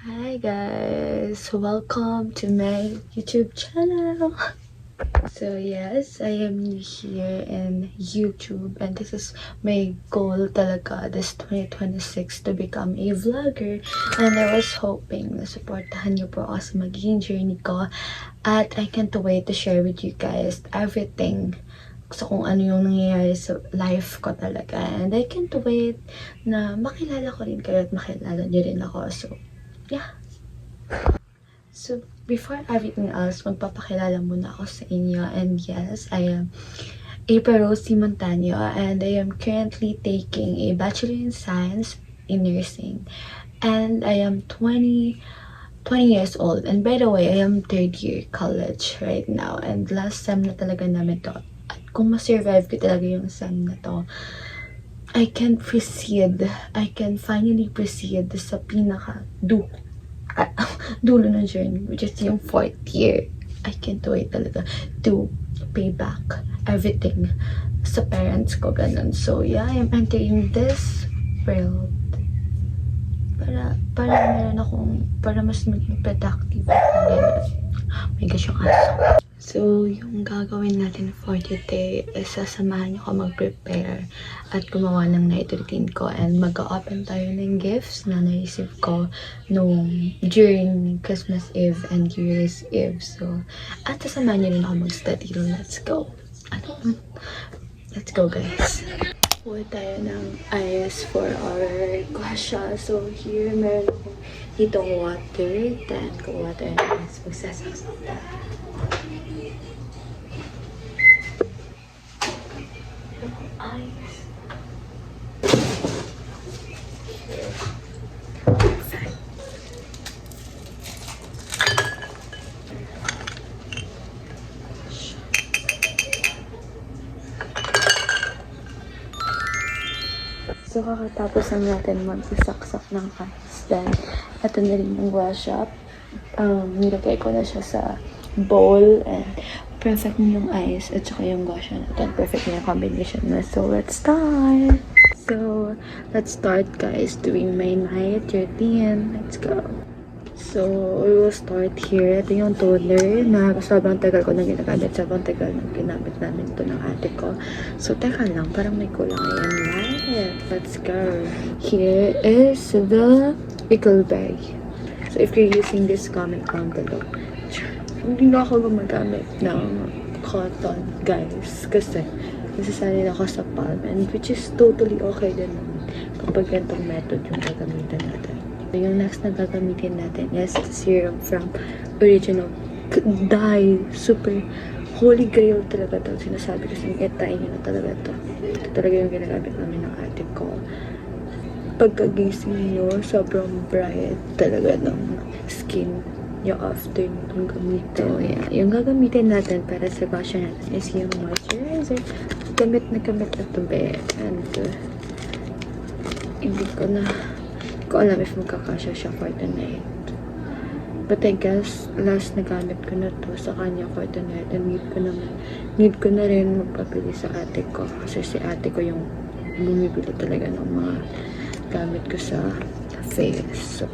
Hi guys, welcome to my YouTube channel. So yes, I am new here in YouTube and this is my goal talaga this 2026 to become a vlogger, and I was hoping na supportahan niyo po ako sa magiging journey ko at I can't wait to share with you guys everything sa kung ano yung nangyayari sa life ko talaga, and I can't wait na makilala ko rin kayo at makilala niyo rin ako. So yeah. So, before everything else, magpapakilala muna ako sa inyo. And yes, I am April Rose Montaño and I am currently taking a Bachelor in Science in Nursing. And I am 20 years old. And by the way, I am third year college right now. And last sem na talaga namin to. At kung ma-survive ko talaga yung sem na to, I can finally proceed sa dulo ng journey, which is yung 4th year. I can't wait talaga to pay back everything sa parents ko, ganun. So yeah, I'm entering this world para mas maging productive ako, ganun. My gosh, yung aso. So, yung gagawin natin for today is sasamahan niyo ako mag-prepare at gumawa ng night routine ko, and mag-open tayo ng gifts na naisip ko during Christmas Eve and New Year's Eve. So, at sasamahan niyo rin ako mag-study. Let's go. Let's go, guys. Kuha tayo ng ice for our guasha. So, here meron ako ditong water. Then, kuha tayo ng ice. Magsasaksak tayo. Ice. Perfect. So, kakatapos lang natin magsasaksak ng ice. Then, ito na rin yung guasha. Nilagay ko na siya sa bowl and perfect na yung ice at saka yung guasha natin. Perfect na yung combination na. So, let's start! So, let's start guys doing my night routine. Let's go! So, we will start here. Ito yung toner na sobrang tagal ko na ginagamit. Sobrang tagal na ginamit namin ito ng ate ko. So, teka lang. Parang may kulang. Ayan, light. Let's go. Here is the pickleberry. So, if you're using this, comment down below. Hindi na ako gumagamit ng cotton, guys. Kasi, nasasanay ako sa palm. And which is totally okay din naman kapag ganitong method yung gagamitan natin. So, yung next na gagamitin natin is the serum from Original Dye. Super holy grail talaga ito. Sinasabi kasi try nyo na talaga ito. Ito talaga yung ginagamit namin ng ate ko. Pagkagising nyo, sobrang bright talaga ng skin yung after nitong gamitin. So, yeah. Yung gagamitin natin para sa guasha natin is yung moisturizer. Gamit na ito, be. And, hindi ko alam if magkakasya siya for tonight. But I guess, last na gamit ko na to sa kanya for tonight. And need ko na rin magpapili sa ate ko. Kasi si ate ko yung bumibili talaga ng mga gamit ko sa face. So,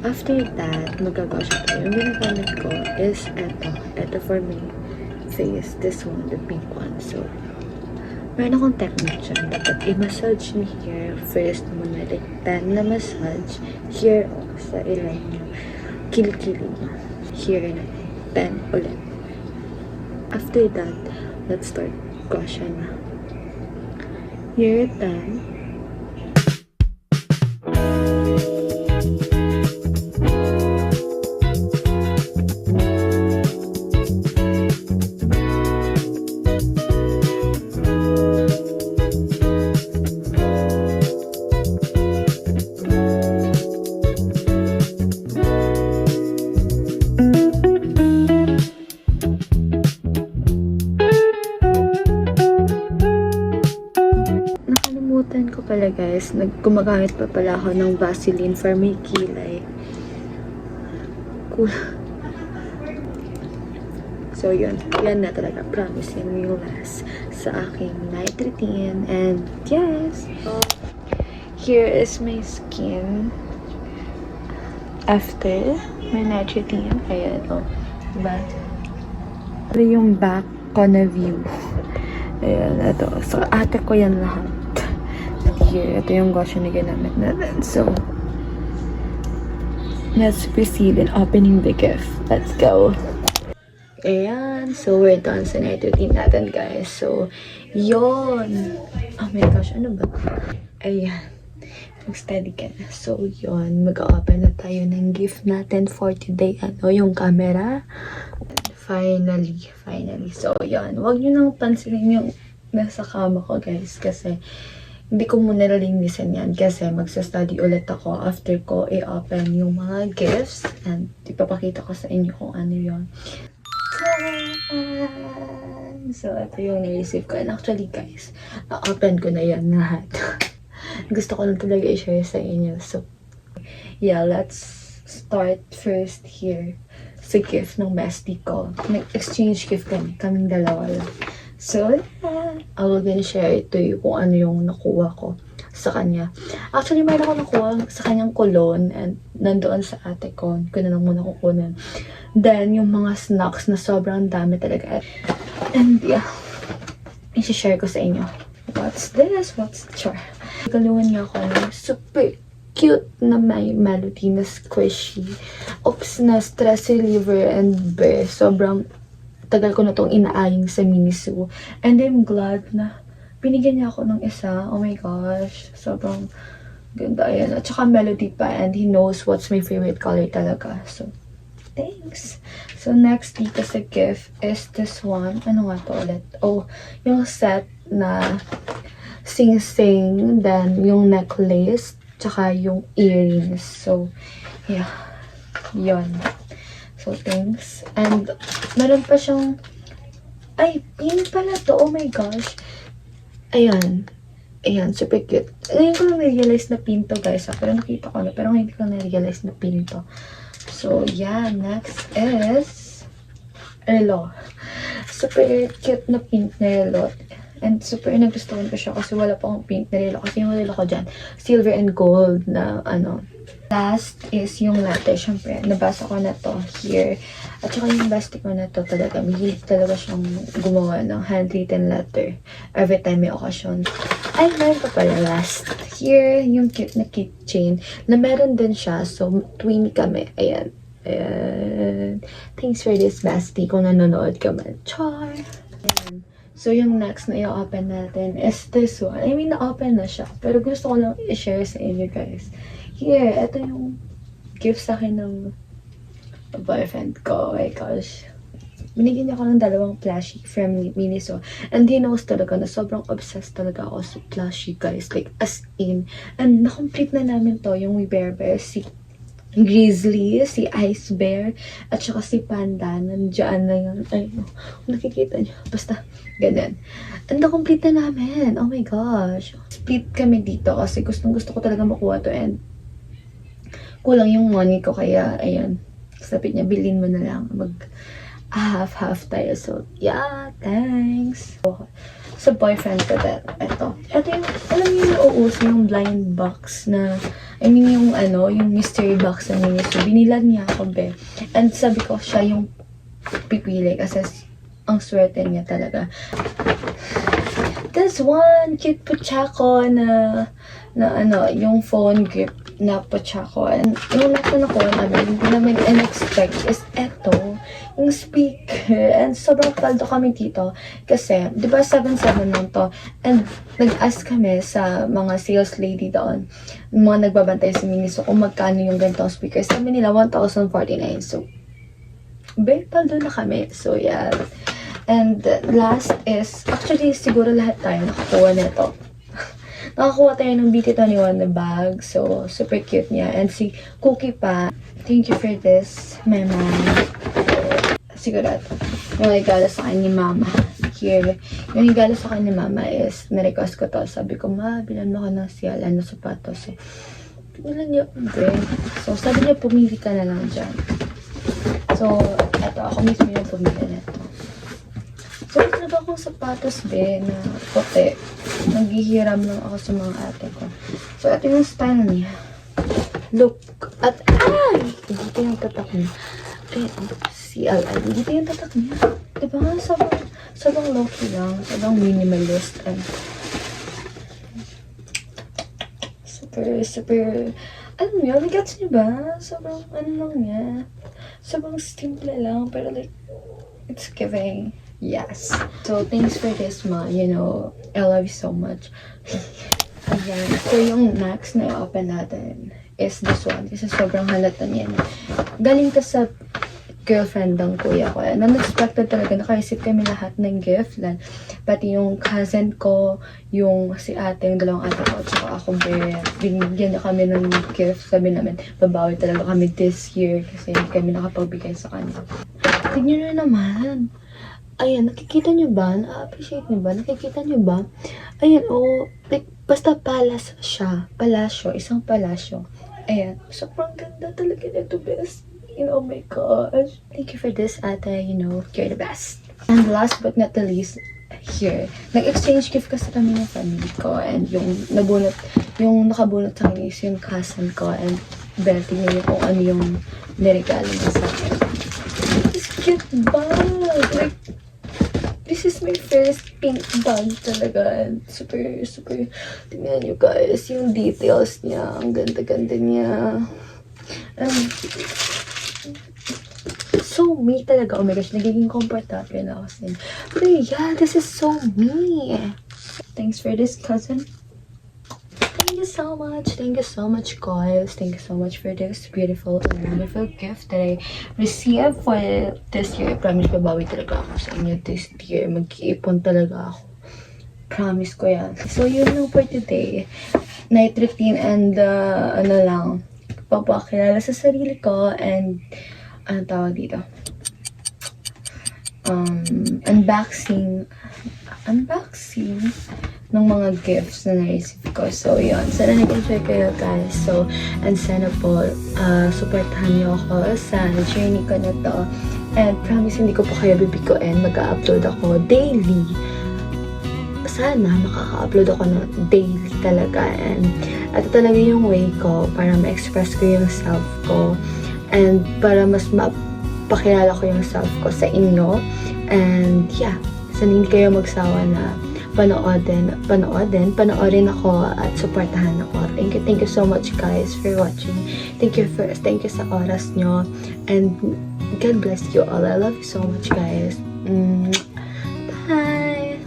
after that, magagawa siya tayo. Yung ginagamit ko is ito for my face. This one, the pink one. So, meron akong technique dyan. Dapat i-massage ni here first muna. Like 10 na massage. Here, sa ilan nyo. Kilikili nyo. Here na 10 ulit. After that, let's start guasha na. Here, 10. Nakalimutan ko pala guys, gumagamit pa pala ako ng Vaseline for my kilay. Cool. So yun, yan na talaga. Promise yun yung last sa aking night routine. And yes, here is my skin. after my night routine. Ayan, o. Diba? Ito yung back ko na view. Ayan, ito. So, ate ko yan lahat. Here, ito yung gosyo na ginamit natin. So, let's proceed in opening the gift. Let's go. Ayan. So, we're done sa night routine natin, guys. So, yon. Oh my gosh, ano ba? Ayan. Mag-steady ka na. So, yon. Mag-open na tayo ng gift natin for today. Ano, yung camera. Finally. So, yon. Huwag nyo nang pansinin yung nasa kama ko, guys. Kasi, hindi ko muna nalinisan yan. Kasi, magsa-study ulit ako after ko i-open yung mga gifts. And, ipapakita ko sa inyo kung ano yon. So, ito yung na-receive ko. And actually, guys, na-open ko na yan lahat. Gusto ko lang talaga i-share sa inyo. So, yeah, let's start first here sa gift ng bestie ko. Nag-exchange gift kaming dalawa lang. So, yeah, I will gonna share it to you kung ano yung nakuha ko sa kanya. Actually, mayroon ako nakuha sa kanyang cologne and nandoon sa ate ko. Ko na lang muna kukunin. Then, yung mga snacks na sobrang dami talaga. And, yeah, i-share ko sa inyo. What's this? What's char? Kaluhan niya ako ng super cute na may melody na squishy. Oops, na stress reliever and bear. Sobrang tagal ko na tong inaaying sa Miniso. And I'm glad na binigyan niya ako ng isa. Oh my gosh. Sobrang ganda. Ayan. At saka melody pa. And he knows what's my favorite color talaga. So, thanks. So, next dito sa gift is this one. Ano nga to ulit? Oh, yung set na sing-sing, then yung necklace, tsaka yung earrings. So, yeah. Yon. So, thanks. And, meron pa siyang, ay, pin pala to. Oh my gosh. Ayan. Ayan, super cute. Ngayon ko lang na-realize na pin to, guys. Pero nakita ko na. Pero ngayon ko lang na-realize na pin to. So, yeah. Next is relo. Super cute na pink na relo. And super nagustuhan ko siya kasi wala pa akong pink na relo. Kasi yung relo ko dyan, silver and gold na ano. Last is yung letter. Siyempre, nabasa ko na to here. At saka yung bestie ko na to talaga. Mahilig talaga siyang gumawa ng handwritten letter every time may occasion. Ay, meron pa pala last. Here, yung cute na keychain na meron din siya. So, twin kami. Ayan. Ayan. Thanks for this, bestie. Kung nanonood ka man. Char! Ayan. So, yung next na i-open natin is this one. I mean, na-open na siya. Pero gusto ko lang i-share sa inyo, guys. Here, ito yung gift sa akin ng boyfriend ko. Oh my gosh. Binigyan niya ako ng dalawang plushie from Miniso. And he knows talaga na sobrang obsessed talaga ako sa plushie, guys. Like, as in. And na-complete na namin to, yung We Bear Bear, si Grizzly, si Ice Bear, at saka si Panda. Nandiyan na yun. Ay, no. Nakikita niyo. Basta, ganun. And na-complete na namin. Oh my gosh. Split kami dito kasi gustong-gusto ko talaga makuha to and kulang yung money ko. Kaya, ayan. Sabi niya, bilhin mo na lang. Half-half tayo. So, yeah, thanks. Sa boyfriend ko that, ito yung, alam niyo yung uuso yung blind box na, I mean yung ano, yung mystery box na Miniso. Binilan niya ako, be. And sabi ko, siya yung pipili kasi ang swerte niya talaga. This one, cute puchako na ano, yung phone grip na puchako. And yung next na nakuha namin, hindi namin in-expect is eto, yung speaker. And sobrang paldo kami dito. Kasi, di ba 7-7 lang to? And nag-ask kami sa mga sales lady doon, mga nagbabantay sa Miniso, kung magkano yung ganitong speaker. Sabi nila, 1,049. So, paldo na kami. So, yeah. And last is, actually, siguro lahat tayo nakakuha na ito. Nakakuha tayo ng BT21 na bag. So, super cute niya. And si Cookie pa, thank you for this, my mom. Sigurado. Yung regalo sa akin ni mama. Here. Yung regalo sa akin ni mama is, na-request ko to. Sabi ko, ma, bilan mo ko ng siyalan na sapatos. So, bilan niyo, so, sabi niya, pumili ka na lang dyan. So, eto, ako mismo yung pumili na ito. So, talaga akong sapatos, be, na puti. Naghihiram lang ako sa mga ate ko. So, ito yung style niya. Look at, dito yung tatak niya. CLI, dito yung tatak niya. Diba? Sobrang low-key lang. Sobrang minimalist. And super, alam mo yun, gets niyo ba? Sobrang, lang niya. Sobrang simple lang, pero like, it's giving. Yes. So, thanks for this, ma. You know, I love you so much. Ayan. So, yung next na i-open natin is this one. Kasi sobrang halata niya. Galing to sa girlfriend ng kuya ko. And unexpected talaga. Nakaisip kami lahat ng gift. Pati yung cousin ko, yung si ate, yung dalawang ate ko, tsaka ako, binigyan niya kami ng gift. Sabi namin, babawi talaga kami this year kasi hindi kami nakapagbigay sa kanya. Tignan nyo naman. Ayan, nakikita nyo ba? Na-appreciate nyo ba? Nakikita nyo ba? Ayan, like, basta palace siya. Palasyo, isang palasyo. Ayan, sobrang ganda talaga nito, best. Oh my gosh. Thank you for this, ate. You know, you're the best. And last but not the least, here. Nag-exchange gift kasi kami ng family ko. And yung nakabunot sa akin is yung cousin ko. And Betty niya kung ano yung niregalo niya sa akin. This cute bag. Like, this is my first pink bag talaga. And super, tingnan nyo guys, yung details niya. Ang ganda-ganda niya. And so me talaga. Oh my gosh, nagiging komportable na ako sa inyo. But yeah, this is so me. Thanks for this, cousin. Thank you so much. Thank you so much, guys. Thank you so much for this beautiful and wonderful gift that I received for this year. I promise, babawi talaga ako sa inyo this year. Mag-iipon talaga ako. Promise ko yan. So, yun lang for today. Night routine and ano lang, papakilala sa sarili ko and ano tawag dito? Unboxing ng mga gifts na na-receive ko. So, yun. Sana nag-enjoy kayo, guys. So, and sana po, supportahan niyo ako sa journey ko na to. And promise, hindi ko po kayo bibiguin. Mag-upload ako daily. Sana makaka-upload ako na daily talaga. And ito talaga yung way ko para ma-express ko yung self ko. And para mas mapakilala ko yung self ko sa inyo. And yeah, sana hindi kayo magsawa na panoorin ako at supportahan ako. Thank you so much, guys, for watching. Thank you sa oras nyo. And God bless you all. I love you so much, guys. Bye!